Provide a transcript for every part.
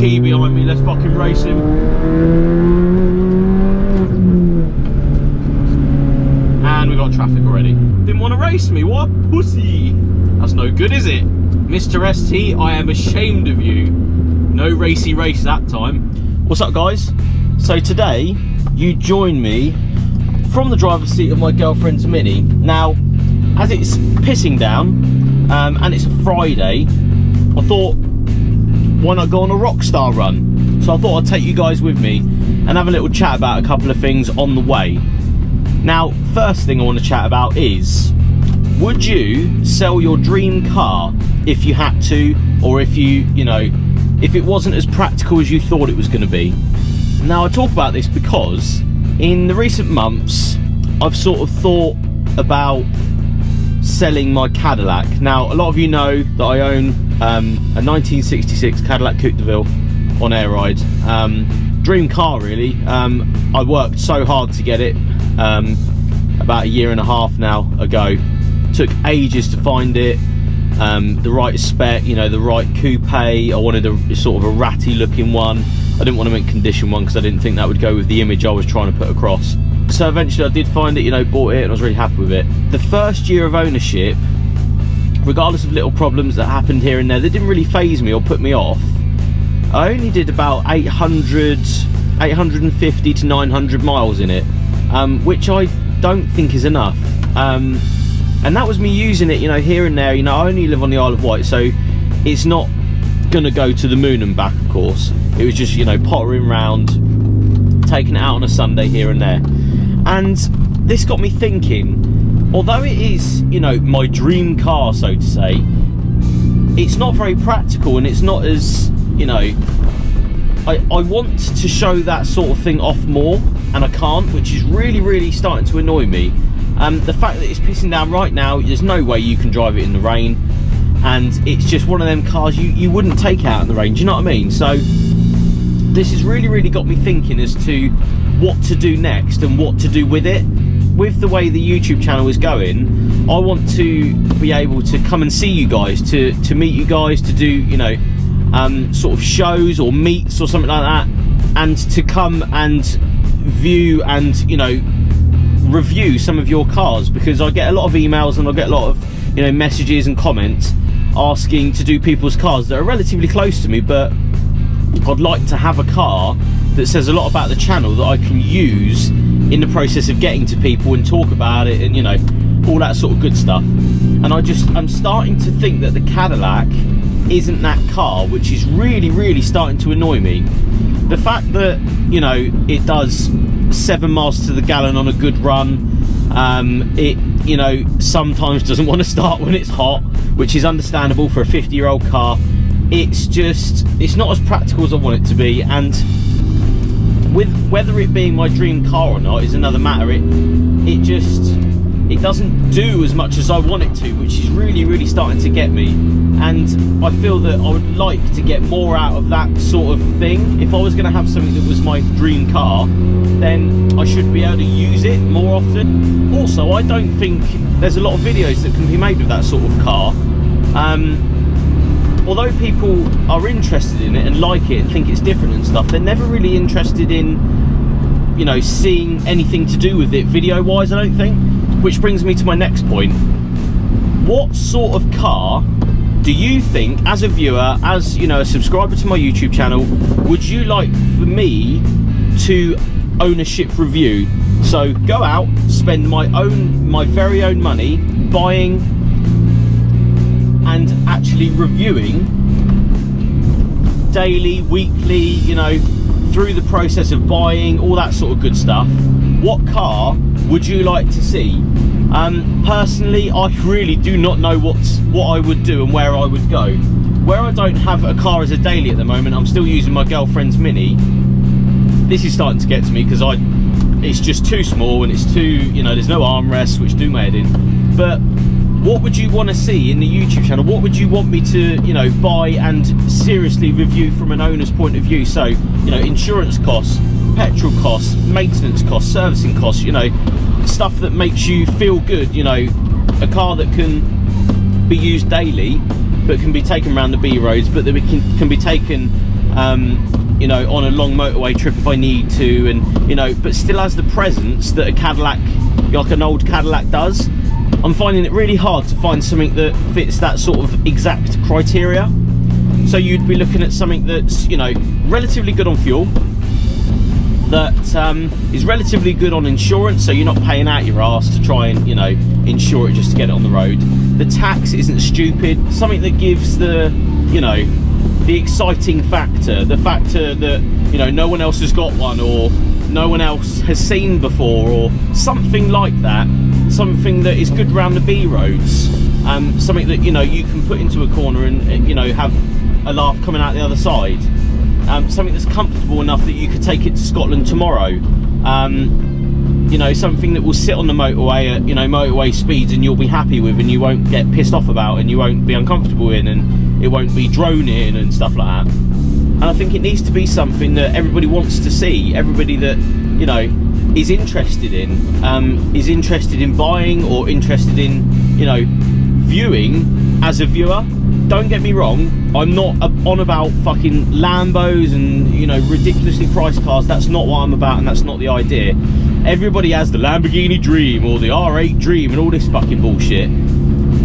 T behind me, let's fucking race him. And we got traffic already. Didn't want to race me, what a pussy. That's no good, is it? Mr. ST, I am ashamed of you. No racy race that time. What's up, guys? So today, you join me from the driver's seat of my girlfriend's Mini. Now, as it's pissing down, and it's a Friday, I thought, why not go on a Rockstar run? So I thought I'd take you guys with me and have a little chat about a couple of things on the way. Now, first thing I want to chat about is, would you sell your dream car if you had to, or if if it wasn't as practical as you thought it was going to be? Now, I talk about this because in the recent months, I've sort of thought about selling my Cadillac. Now, a lot of you know that I own a 1966 Cadillac Coupe de Ville on air ride. Dream car, really. I worked so hard to get it about a year and a half now ago. Took ages to find it. The right spec, the right coupe. I wanted a sort of a ratty looking one. I didn't want to mint condition one because I didn't think that would go with the image I was trying to put across. So eventually I did find it, bought it, and I was really happy with it. The first year of ownership, regardless of little problems that happened here and there, they didn't really faze me or put me off. I only did about 850 to 900 miles in it, which I don't think is enough. And that was me using it, here and there. I only live on the Isle of Wight, so it's not gonna go to the moon and back, of course. It was just, pottering round, taking it out on a Sunday here and there. And this got me thinking, although it is, my dream car, so to say, it's not very practical, and it's not as, I want to show that sort of thing off more, and I can't, which is really, really starting to annoy me. The fact that it's pissing down right now, there's no way you can drive it in the rain, and it's just one of them cars you wouldn't take out in the rain, do you know what I mean? So this has really, really got me thinking as to what to do next and what to do with it. With the way the YouTube channel is going, I want to be able to come and see you guys, to meet you guys, to do, sort of shows or meets or something like that, and to come and view and, review some of your cars, because I get a lot of emails and I get a lot of, messages and comments asking to do people's cars that are relatively close to me, but I'd like to have a car that says a lot about the channel that I can use in the process of getting to people and talk about it, and all that sort of good stuff. And I'm starting to think that the Cadillac isn't that car, which is really, really starting to annoy me. The fact that it does 7 miles to the gallon on a good run, it sometimes doesn't want to start when it's hot, which is understandable for a 50-year-old car. It's not as practical as I want it to be, and with whether it being my dream car or not is another matter. It doesn't do as much as I want it to, which is really, really starting to get me. And I feel that I would like to get more out of that sort of thing. If I was going to have something that was my dream car, then I should be able to use it more often. Also, I don't think there's a lot of videos that can be made with that sort of car. Although people are interested in it and like it and think it's different and stuff, they're never really interested in, seeing anything to do with it video-wise, I don't think. Which brings me to my next point. What sort of car do you think, as a viewer, as a subscriber to my YouTube channel, would you like for me to ownership review? So go out, spend my very own money buying and actually reviewing daily, weekly, through the process of buying, all that sort of good stuff. What car would you like to see? Personally, I really do not know what I would do and where I would go. Where I don't have a car as a daily at the moment, I'm still using my girlfriend's Mini. This is starting to get to me because it's just too small, and it's too, there's no armrests, which do my head in. But what would you want to see in the YouTube channel? What would you want me to, buy and seriously review from an owner's point of view? So, insurance costs, petrol costs, maintenance costs, servicing costs, stuff that makes you feel good, a car that can be used daily, but can be taken around the B roads, but that it can be taken you know, on a long motorway trip if I need to, and you know, but still has the presence that a Cadillac, like an old Cadillac, does. I'm finding it really hard to find something that fits that sort of exact criteria. So you'd be looking at something that's, you know, relatively good on fuel, that is relatively good on insurance, so you're not paying out your ass to try and, you know, insure it just to get it on the road. The tax isn't stupid, something that gives the, you know, the exciting factor, the factor that, you know, no one else has got one, or no one else has seen before, or something like that. Something that is good around the B roads, something that, you know, you can put into a corner and, you know, have a laugh coming out the other side. Something that's comfortable enough that you could take it to Scotland tomorrow. You know, something that will sit on the motorway at, you know, motorway speeds, and you'll be happy with, and you won't get pissed off about, and you won't be uncomfortable in, and it won't be droning and stuff like that. And I think it needs to be something that everybody wants to see, everybody that, you know, is interested in buying, or interested in, you know, viewing as a viewer. Don't get me wrong, I'm not on about fucking Lambos and, you know, ridiculously priced cars. That's not what I'm about, and that's not the idea. Everybody has the Lamborghini dream or the R8 dream and all this fucking bullshit,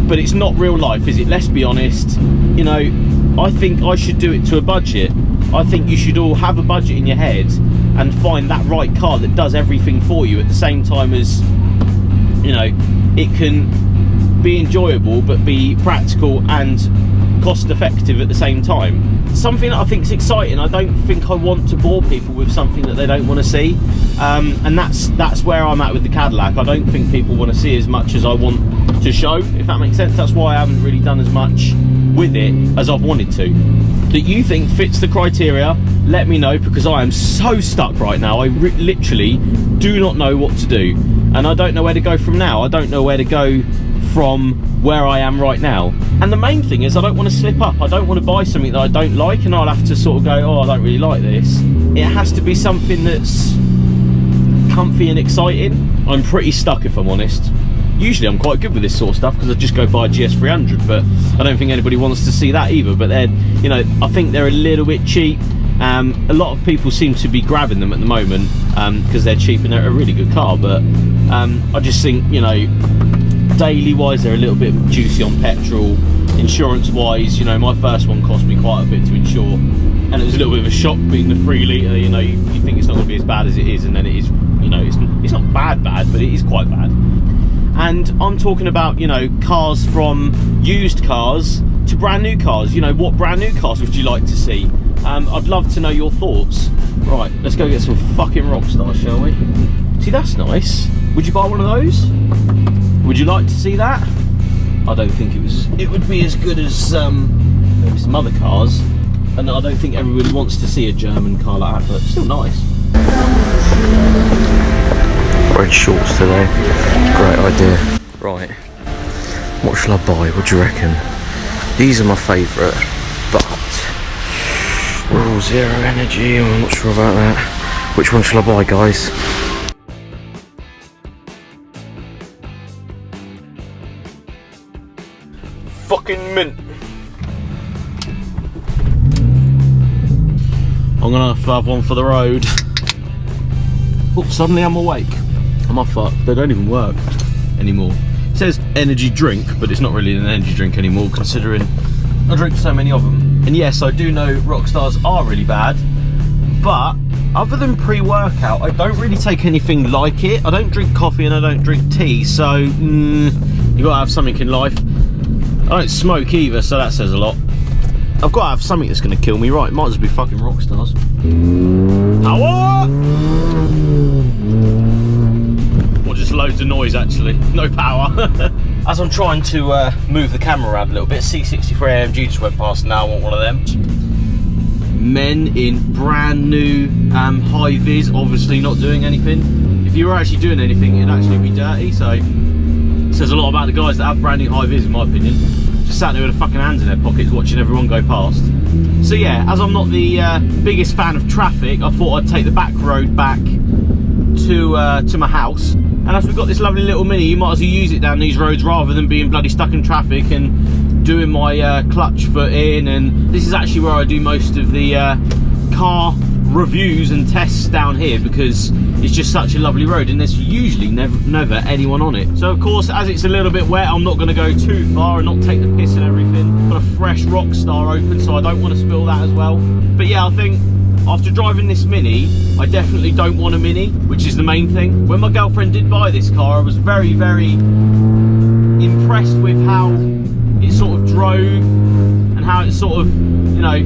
but it's not real life, is it? Let's be honest. You know, I think I should do it to a budget. I think you should all have a budget in your head and find that right car that does everything for you at the same time as, you know, it can be enjoyable but be practical and cost effective at the same time. Something that I think is exciting. I don't think I want to bore people with something that they don't want to see, and that's where I'm at with the Cadillac. I don't think people want to see as much as I want to show, if that makes sense. That's why I haven't really done as much with it as I've wanted to. That you think fits the criteria, let me know, because I am so stuck right now. I literally do not know what to do, and I don't know where to go from now. I don't know where to go from where I am right now. And the main thing is, I don't want to slip up. I don't want to buy something that I don't like and I'll have to sort of go, oh, I don't really like this. It has to be something that's comfy and exciting. I'm pretty stuck, if I'm honest. Usually I'm quite good with this sort of stuff because I just go buy a GS300, but I don't think anybody wants to see that either. But they're, you know, I think they're a little bit cheap. A lot of people seem to be grabbing them at the moment because they're cheap and they're a really good car, but I just think, you know, daily wise they're a little bit juicy on petrol. Insurance wise, you know, my first one cost me quite a bit to insure, and it was a little bit of a shock being the 3 litre. You know, you think it's not going to be as bad as it is, and then it is, you know, it's not bad, but it is quite bad. And I'm talking about, you know, cars from used cars to brand new cars. You know, what brand new cars would you like to see? I'd love to know your thoughts. Right, let's go get some fucking Rockstar, shall we? See, that's nice. Would you buy one of those? Would you like to see that? I don't think it would be as good as maybe some other cars, and I don't think everybody wants to see a German car like that, but still nice. Wearing shorts today, great idea. Right, what shall I buy? What do you reckon? These are my favourite, but we're all zero energy, I'm not sure about that. Which one shall I buy, guys? Fucking mint. I'm gonna have to have one for the road. Oh, suddenly I'm awake. Am I fucked? They don't even work anymore. It says energy drink, but it's not really an energy drink anymore, considering I drink so many of them. And yes, I do know Rockstars are really bad, but other than pre-workout, I don't really take anything like it. I don't drink coffee and I don't drink tea, so you gotta have something in life. I don't smoke either, so that says a lot. I've got to have something that's going to kill me, right? Might as well be fucking Rockstars. Power! Or just loads of noise, actually. No power. As I'm trying to move the camera around a little bit, C63 AMG just went past, now I want one of them. Men in brand new high-vis, obviously not doing anything. If you were actually doing anything, it'd actually be dirty, so it says a lot about the guys that have brand new high-vis, in my opinion. Just sat there with their fucking hands in their pockets watching everyone go past. So yeah, as I'm not the biggest fan of traffic, I thought I'd take the back road back to my house. And as we've got this lovely little Mini, you might as well use it down these roads rather than being bloody stuck in traffic and doing my clutch foot in, and this is actually where I do most of the car reviews and tests down here, because it's just such a lovely road and there's usually never anyone on it. So of course, as it's a little bit wet, I'm not going to go too far and not take the piss and everything. Got a fresh Rockstar open, so I don't want to spill that as well. But yeah, I think after driving this Mini, I definitely don't want a Mini, which is the main thing. When my girlfriend did buy this car, I was very, very impressed with how it sort of drove and how it sort of, you know,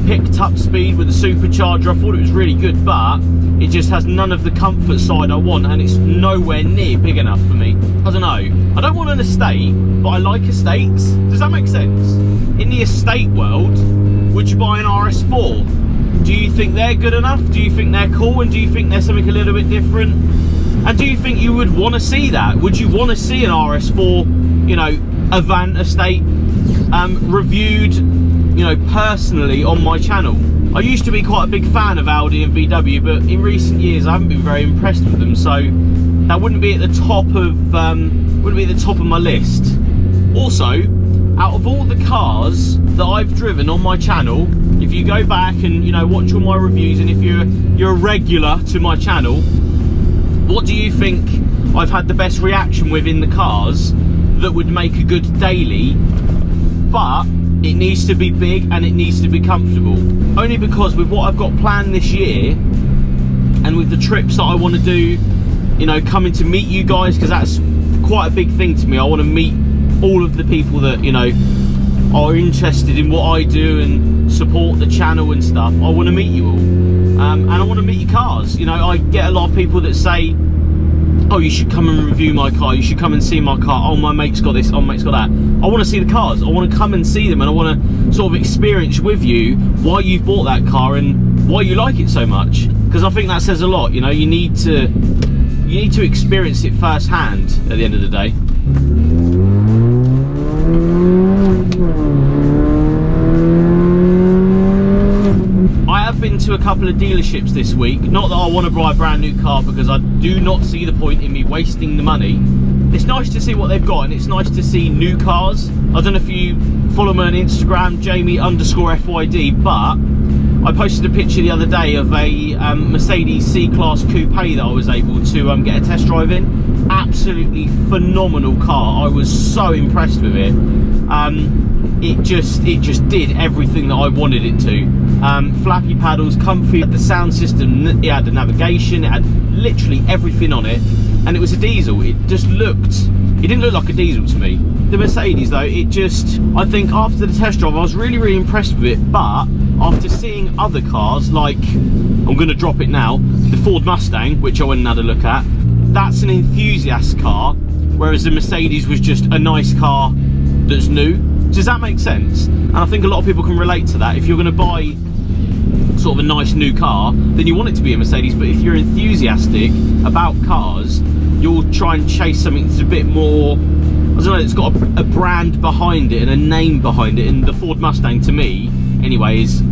picked up speed with the supercharger. I thought it was really good, but it just has none of the comfort side I want, and it's nowhere near big enough for me. I don't know. I don't want an estate, but I like estates. Does that make sense? In the estate world, would you buy an RS4? Do you think they're good enough? Do you think they're cool? And do you think there's something a little bit different? And do you think you would want to see that? Would you want to see an RS4, you know, Avant estate reviewed, you know, personally on my channel? I used to be quite a big fan of Audi and VW, but in recent years I haven't been very impressed with them, so that wouldn't be at the top of my list. Also, out of all the cars that I've driven on my channel, if you go back and, you know, watch all my reviews, and if you're a regular to my channel, what do you think I've had the best reaction with in the cars that would make a good daily? But it needs to be big and it needs to be comfortable. Only because with what I've got planned this year, and with the trips that I want to do, you know, coming to meet you guys, because that's quite a big thing to me. I want to meet all of the people that, you know, are interested in what I do and support the channel and stuff. I want to meet you all, and I want to meet your cars. You know, I get a lot of people that say, oh, you should come and review my car, you should come and see my car, oh, my mate's got this, oh, my mate's got that. I want to see the cars, I want to come and see them, and I want to sort of experience with you why you've bought that car and why you like it so much, because I think that says a lot. You know, you need to experience it firsthand at the end of the day. Been to a couple of dealerships this week. Not that I want to buy a brand new car, because I do not see the point in me wasting the money. It's nice to see what they've got, and it's nice to see new cars. I don't know if you follow me on Instagram, Jamie_FYD, but I posted a picture the other day of a Mercedes C-Class Coupe that I was able to get a test drive in. Absolutely phenomenal car. I was so impressed with it. It just did everything that I wanted it to. Flappy paddles, comfy, the sound system, it had the navigation, it had literally everything on it, and it was a diesel. It didn't look like a diesel to me. The Mercedes though, I think after the test drive I was really, really impressed with it, but after seeing other cars, like, I'm going to drop it now, the Ford Mustang, which I went and had a look at, that's an enthusiast car, whereas the Mercedes was just a nice car that's new. Does that make sense? And I think a lot of people can relate to that. If you're going to buy sort of a nice new car, then you want it to be a Mercedes, but if you're enthusiastic about cars, you'll try and chase something that's a bit more, I don't know, it's got a brand behind it and a name behind it, and the Ford Mustang, to me anyway, is a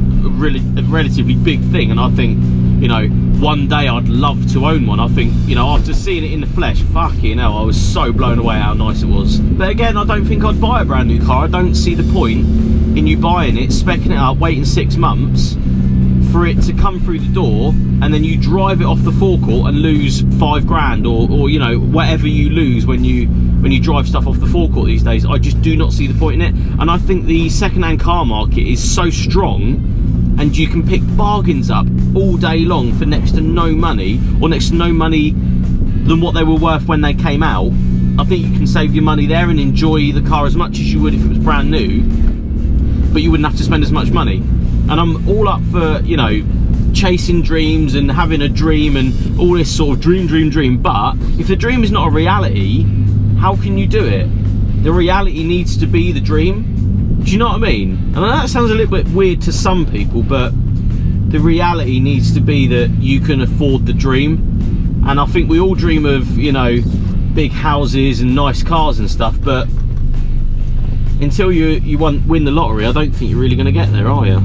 relatively big thing, and I think, you know, one day I'd love to own one. I think, you know, after seeing it in the flesh, fucking hell, I was so blown away how nice it was. But again, I don't think I'd buy a brand new car. I don't see the point in you buying it, speccing it up, waiting 6 months for it to come through the door, and then you drive it off the forecourt and lose 5 grand, or you know, whatever you lose when you drive stuff off the forecourt these days. I just do not see the point in it. And I think the second-hand car market is so strong, and you can pick bargains up all day long for next to no money, or next to no money than what they were worth when they came out. I think you can save your money there and enjoy the car as much as you would if it was brand new, but you wouldn't have to spend as much money. And I'm all up for, you know, chasing dreams and having a dream and all this sort of dream, but if the dream is not a reality, how can you do it? The reality needs to be the dream. Do you know what I mean? And that sounds a little bit weird to some people, but the reality needs to be that you can afford the dream. And I think we all dream of, you know, big houses and nice cars and stuff, but until you win the lottery, I don't think you're really going to get there, are you?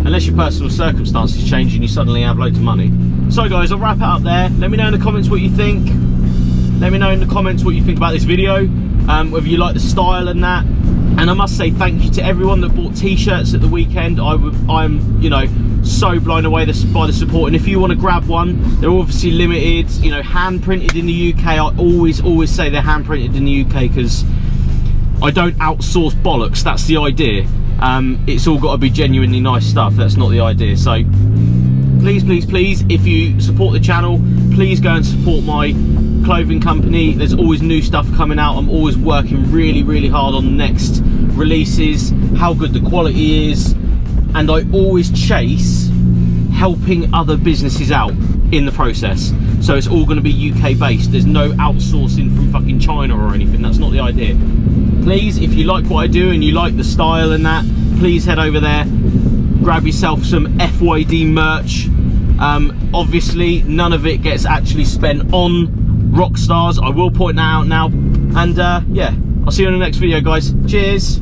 Unless your personal circumstances change and you suddenly have loads of money. So guys, I'll wrap it up there. Let me know in the comments what you think. Let me know in the comments what you think about this video, whether you like the style and that, And I must say thank you to everyone that bought t-shirts at the weekend. I'm, you know, so blown away by the support. And if you want to grab one, they're obviously limited, you know, hand printed in the UK. I always say they're hand printed in the UK because I don't outsource bollocks. That's the idea. It's all got to be genuinely nice stuff. That's not the idea. So please, please, please, if you support the channel, please go and support my clothing company. There's always new stuff coming out. I'm always working really, really hard on the next releases, how good the quality is, and I always chase helping other businesses out in the process. So it's all going to be UK based. There's no outsourcing from fucking China or anything. That's not the idea. Please, if you like what I do and you like the style and that, please head over there, grab yourself some FYD merch. Obviously none of it gets actually spent on Rockstars. I will point that out now. And yeah, I'll see you in the next video, guys. Cheers.